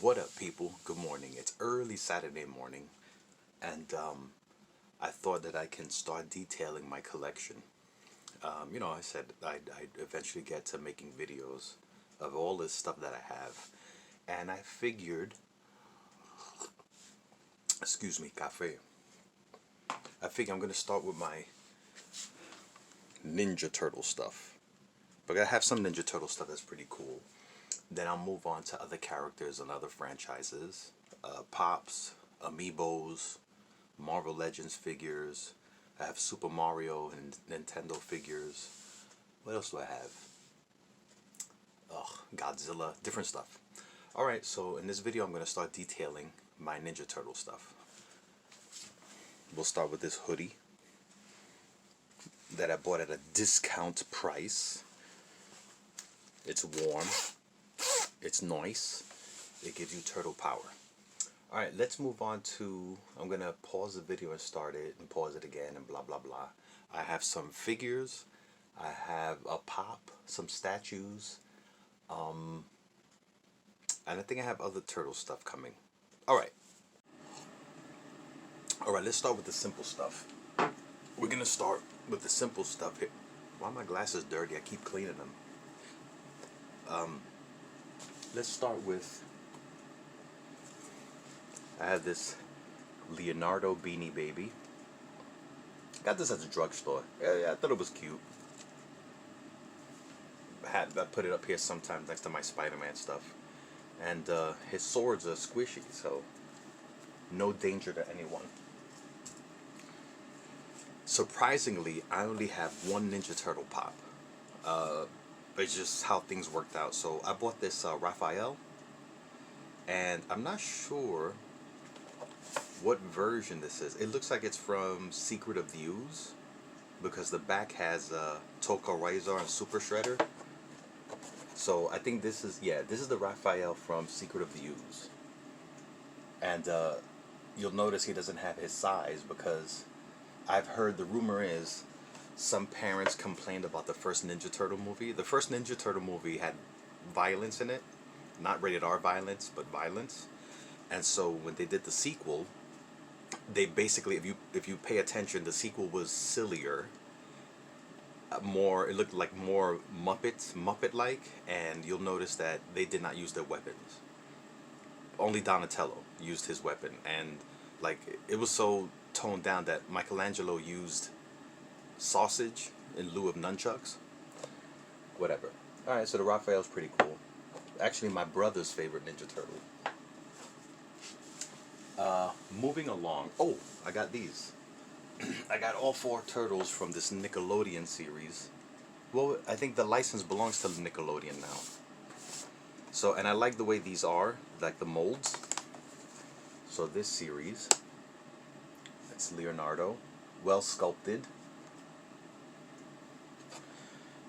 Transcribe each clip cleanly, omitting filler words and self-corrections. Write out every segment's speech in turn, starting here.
What up, people? Good morning. It's early Saturday morning, and I thought that I can start detailing my collection. I said I'd eventually get to making videos of all this stuff that I have, and I figured, excuse me, cafe. I figure I'm gonna start with my Ninja Turtle stuff, but I have some Ninja Turtle stuff that's pretty cool. Then I'll move on to other characters and other franchises, Pops, Amiibos, Marvel Legends figures. I have Super Mario and Nintendo figures. What else do I have? Ugh, Godzilla, different stuff. Alright, so in this video I'm going to start detailing my Ninja Turtle stuff. We'll start with this hoodie that I bought at a discount price. It's warm. It's nice. It gives you turtle power. Alright, let's move on to, I'm going to pause the video and start it and pause it again and blah blah blah. I have some figures. I have a pop, some statues, and I think I have other turtle stuff coming. Alright, let's start with the simple stuff. We're going to start with the simple stuff here. Why are my glasses dirty? I keep cleaning them. Let's start with, I have this Leonardo Beanie Baby. Got this at the drugstore. Yeah, I thought it was cute. I put it up here sometimes next to my Spider-Man stuff. And his swords are squishy, so no danger to anyone. Surprisingly, I only have one Ninja Turtle pop. It's just how things worked out. So I bought this Raphael, and I'm not sure what version this is. It looks like it's from Secret of the Ooze, because the back has Toko Razor and Super Shredder. So I think this is the Raphael from Secret of the Ooze. And you'll notice he doesn't have his size, because I've heard, the rumor is, some parents complained about the first Ninja Turtle movie. The first Ninja Turtle movie had violence in it. Not rated R violence, but violence. And so when they did the sequel, they basically, if you pay attention, the sequel was sillier. It looked like more Muppet-like, and you'll notice that they did not use their weapons. Only Donatello used his weapon, and like it was so toned down that Michelangelo used sausage in lieu of nunchucks. Whatever. Alright, so the Raphael's pretty cool. Actually, my brother's favorite Ninja Turtle. Moving along. Oh, I got these. I got all 4 turtles from this Nickelodeon series. Well, I think the license belongs to Nickelodeon now. So, and I like the way these are, like the molds. So this series, it's Leonardo, well sculpted.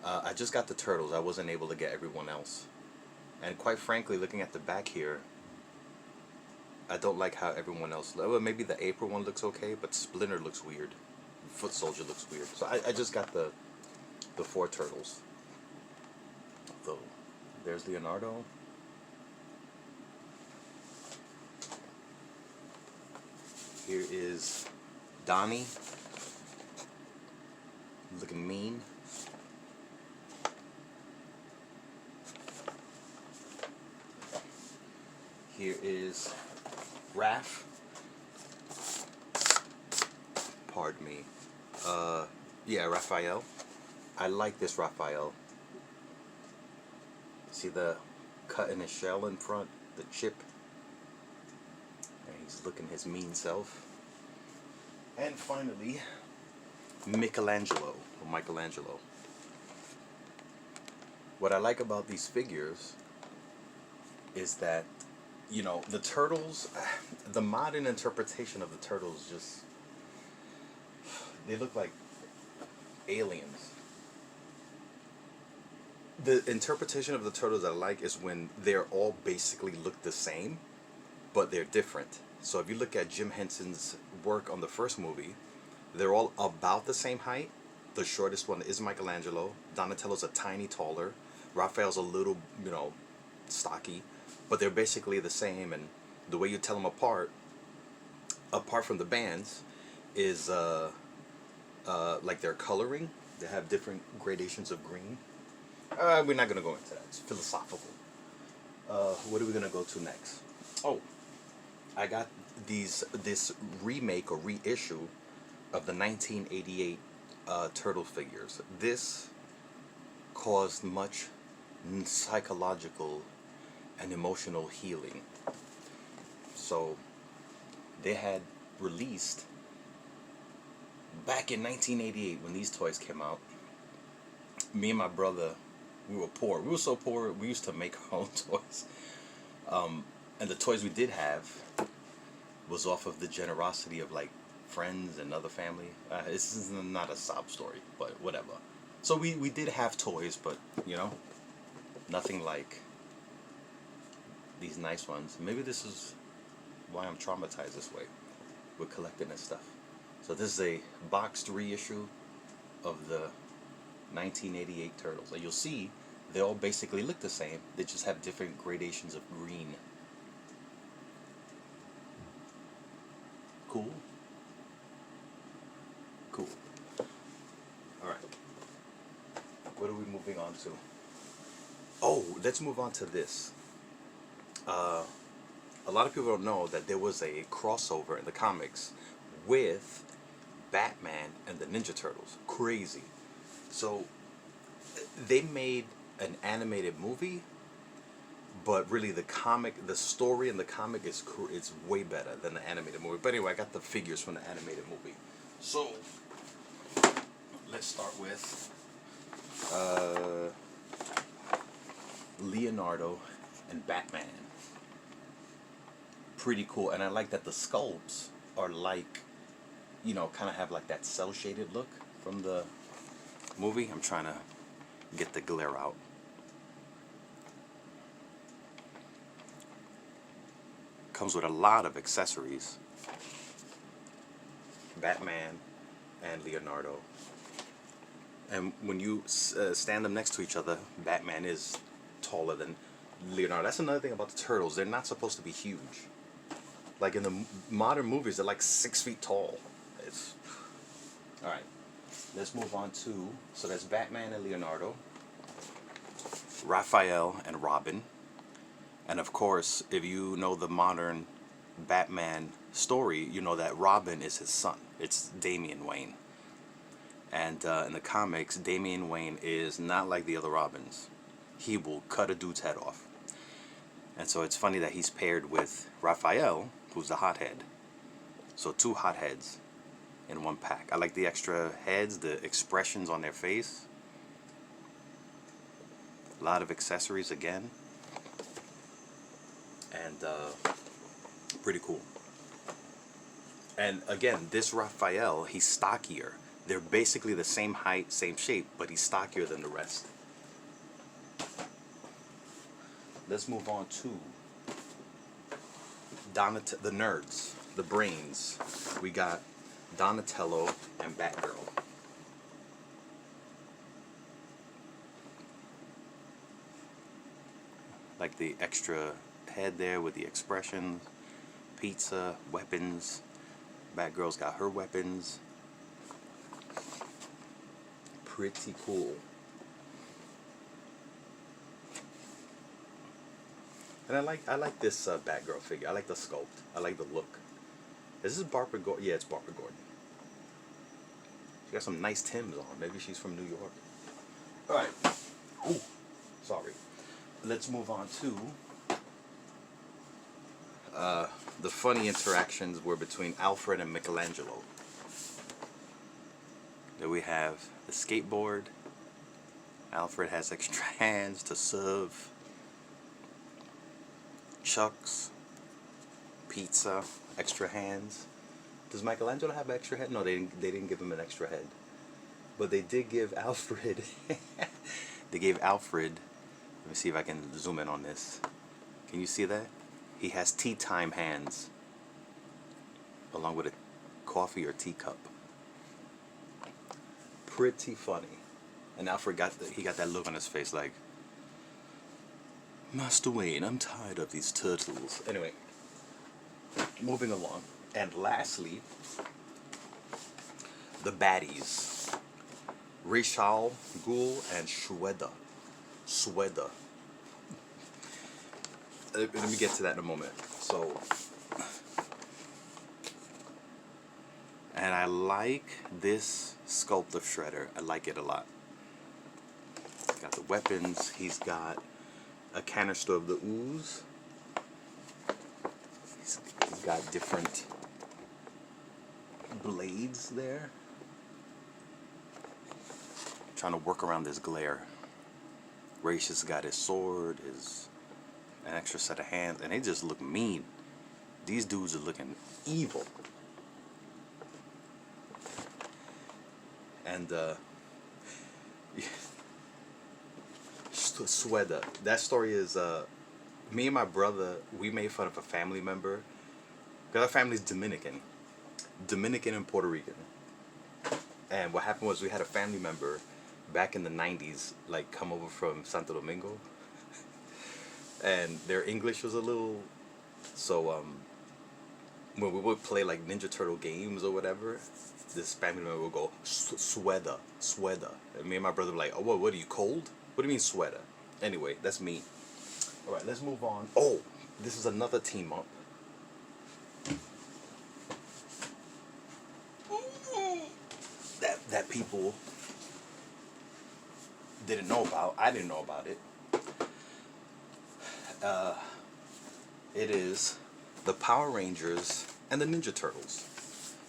I just got the turtles. I wasn't able to get everyone else. And quite frankly, looking at the back here, I don't like how everyone else... Well, maybe the April one looks okay, but Splinter looks weird. Foot Soldier looks weird. So I just got the 4 turtles. So there's Leonardo. Here is Donnie. Looking mean. Here is Raph. Pardon me. Yeah, Raphael. I like this Raphael. See the cut in his shell in front? The chip? And he's looking his mean self. And finally, Michelangelo. What I like about these figures is that, you know, the turtles, the modern interpretation of the turtles just, they look like aliens. The interpretation of the turtles I like is when they're all basically look the same, but they're different. So if you look at Jim Henson's work on the first movie, they're all about the same height. The shortest one is Michelangelo. Donatello's a tiny taller. Raphael's a little, stocky, but they're basically the same. And the way you tell them apart from the bands, is like their coloring. They have different gradations of green. We're not gonna go into that. It's philosophical. What are we gonna go to next? Oh, I got this remake or reissue of the 1988 Turtle figures. This caused much psychological and emotional healing. So they had released back in 1988 when these toys came out. Me and my brother, we were poor. We were so poor, we used to make our own toys. And the toys we did have was off of the generosity of like friends and other family. This is not a sob story, but whatever. So we did have toys, but you know, nothing like these nice ones. Maybe this is why I'm traumatized this way with collecting this stuff. So this is a boxed reissue of the 1988 Turtles. And you'll see they all basically look the same. They just have different gradations of green. Cool. Cool. Alright. What are we moving on to? Oh, let's move on to this. A lot of people don't know that there was a crossover in the comics with Batman and the Ninja Turtles. Crazy. So they made an animated movie, but really the story in the comic is it's way better than the animated movie. But anyway, I got the figures from the animated movie. So let's start with Leonardo and Batman. Pretty cool, and I like that the sculpts are like, you know, kind of have like that cell shaded look from the movie. I'm trying to get the glare out. Comes with a lot of accessories. Batman and Leonardo. And when you stand them next to each other, Batman is taller than Leonardo. That's another thing about the Turtles. They're not supposed to be huge. Like in the modern movies, they're like 6 feet tall. It's all right. Let's move on to, so that's Batman and Leonardo, Raphael and Robin, and of course, if you know the modern Batman story, you know that Robin is his son. It's Damian Wayne. And in the comics, Damian Wayne is not like the other Robins. He will cut a dude's head off. And so it's funny that he's paired with Raphael, who's the hothead. So 2 hotheads in one pack. I like the extra heads, the expressions on their face. A lot of accessories again. And pretty cool. And again, this Raphael, he's stockier. They're basically the same height, same shape, but he's stockier than the rest. Let's move on to the nerds, the brains. We got Donatello and Batgirl. Like the extra head there with the expressions, pizza, weapons. Batgirl's got her weapons. Pretty cool. And I like this Batgirl figure. I like the sculpt. I like the look. Is this Barbara Gordon? Yeah, it's Barbara Gordon. She got some nice Timbs on. Maybe she's from New York. All right. Ooh, sorry. Let's move on to the funny interactions were between Alfred and Michelangelo. There we have the skateboard. Alfred has extra hands to serve. Chucks, pizza, extra hands. Does Michelangelo have extra head? No, they didn't give him an extra head. But they did give Alfred they gave Alfred, let me see if I can zoom in on this. Can you see that? He has tea time hands along with a coffee or tea cup. Pretty funny. And Alfred got that look on his face like, Master Wayne, I'm tired of these turtles. Anyway, moving along. And lastly, the baddies. Rishal, Ghul, and Shweda. Sweda. Let me get to that in a moment. So, and I like this sculpt of Shredder. I like it a lot. Got the weapons. He's got a canister of the ooze. He's got different blades there. Trying to work around this glare. Raish has got his sword, an extra set of hands, and they just look mean. These dudes are looking evil. And Sweda. That story is me and my brother. We made fun of a family member because our family's Dominican and Puerto Rican. And what happened was we had a family member back in the 90s, like, come over from Santo Domingo, and their English was a little, so when we would play like Ninja Turtle games or whatever, this family member would go Sweda, and me and my brother were like, oh, what are you, cold? What do you mean Sweda? Anyway, that's me. All right, let's move on. Oh, this is another team up. That people didn't know about. I didn't know about it. It is the Power Rangers and the Ninja Turtles.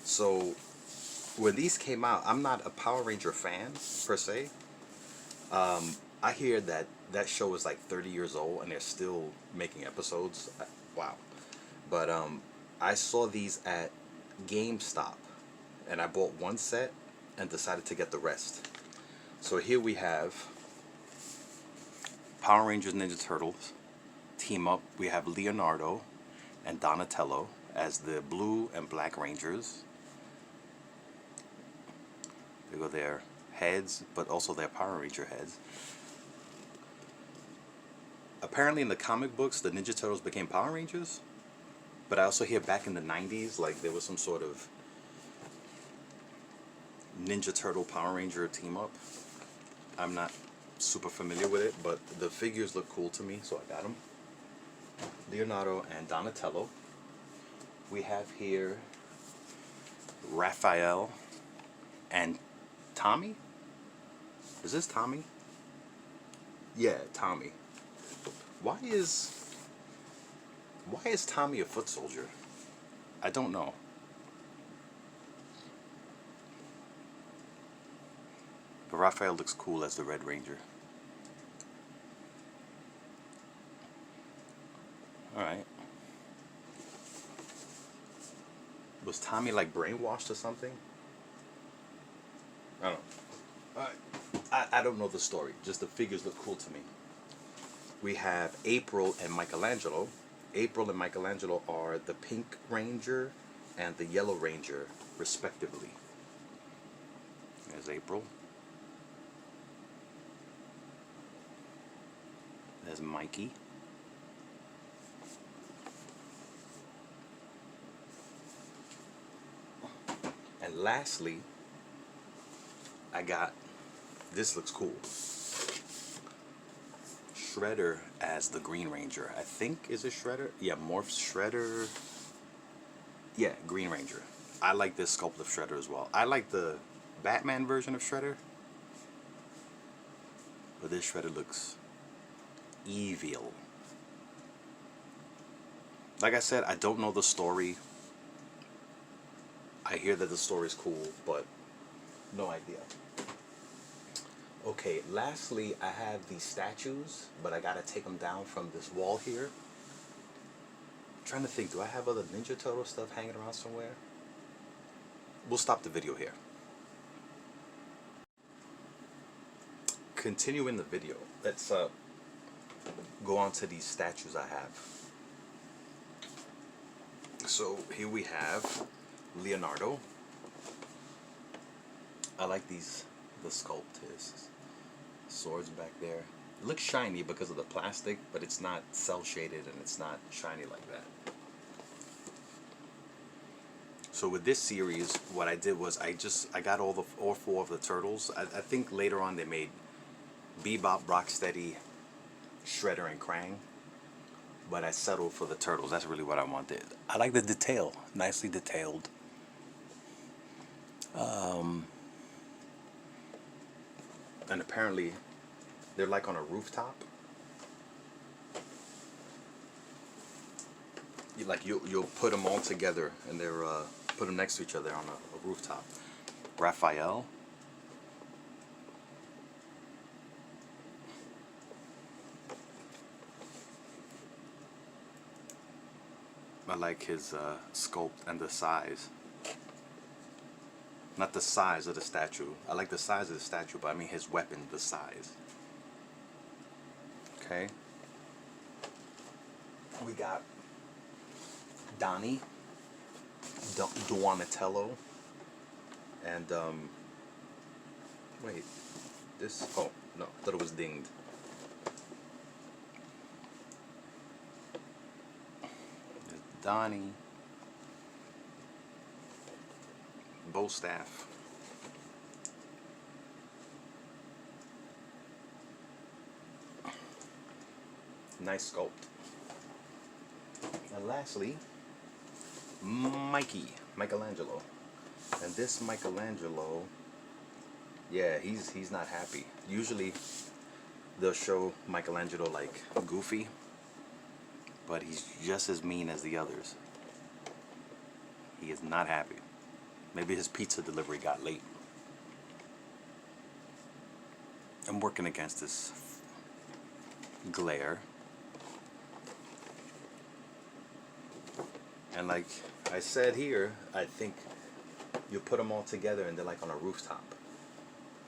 So when these came out, I'm not a Power Ranger fan per se. I hear that show is like 30 years old and they're still making episodes. Wow. But I saw these at GameStop and I bought one set and decided to get the rest. So here we have Power Rangers Ninja Turtles team up. We have Leonardo and Donatello as the blue and black Rangers. They go their heads, but also their Power Ranger heads. Apparently in the comic books, the Ninja Turtles became Power Rangers. But I also hear back in the 90s, like there was some sort of Ninja Turtle Power Ranger team up. I'm not super familiar with it, but the figures look cool to me, so I got them. Leonardo and Donatello. We have here Raphael and Tommy. Is this Tommy? Yeah, Tommy. Why is Tommy a foot soldier? I don't know. But Raphael looks cool as the Red Ranger. Alright. Was Tommy like brainwashed or something? I don't know. Alright. I don't know the story. Just the figures look cool to me. We have April and Michelangelo. April and Michelangelo are the Pink Ranger and the Yellow Ranger, respectively. There's April. There's Mikey. And lastly, I got, this looks cool, Shredder as the Green Ranger. I think, is it Shredder? Yeah, Morph's Shredder. Yeah, Green Ranger. I like this sculpt of Shredder as well. I like the Batman version of Shredder, but this Shredder looks evil. Like I said, I don't know the story. I hear that the story is cool, but no idea. Okay, lastly, I have these statues, but I gotta take them down from this wall here. I'm trying to think, do I have other Ninja Turtle stuff hanging around somewhere? We'll stop the video here. Continuing the video, let's go on to these statues I have. So here we have Leonardo. I like these, the sculpt, his swords back there. It looks shiny because of the plastic, but it's not cell shaded and it's not shiny like that. So with this series, what I did was I got all four of the turtles. I think later on they made Bebop, Rocksteady, Shredder, and Krang. But I settled for the turtles. That's really what I wanted. I like the detail, nicely detailed. And apparently, they're like on a rooftop. You'll put them all together, and they're put them next to each other on a rooftop. Raphael. I like his sculpt and the size. Not the size of the statue. I like the size of the statue, but I mean his weapon, the size. Okay. We got Donnie, Donatello, and wait, this. Oh no, I thought it was dinged. There's Donnie, bow staff. Nice sculpt. And lastly, Michelangelo. And this Michelangelo, yeah, he's not happy. Usually they'll show Michelangelo like goofy, but he's just as mean as the others. He is not happy. Maybe his pizza delivery got late. I'm working against this glare. And like I said here, I think you put them all together and they're like on a rooftop.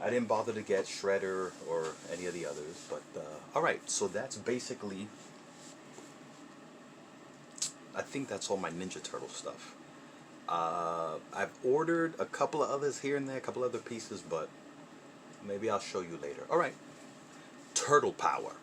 I didn't bother to get Shredder or any of the others, but alright, so that's basically, I think that's all my Ninja Turtle stuff. I've ordered a couple of others here and there, a couple other pieces, but maybe I'll show you later. Alright, Turtle Power.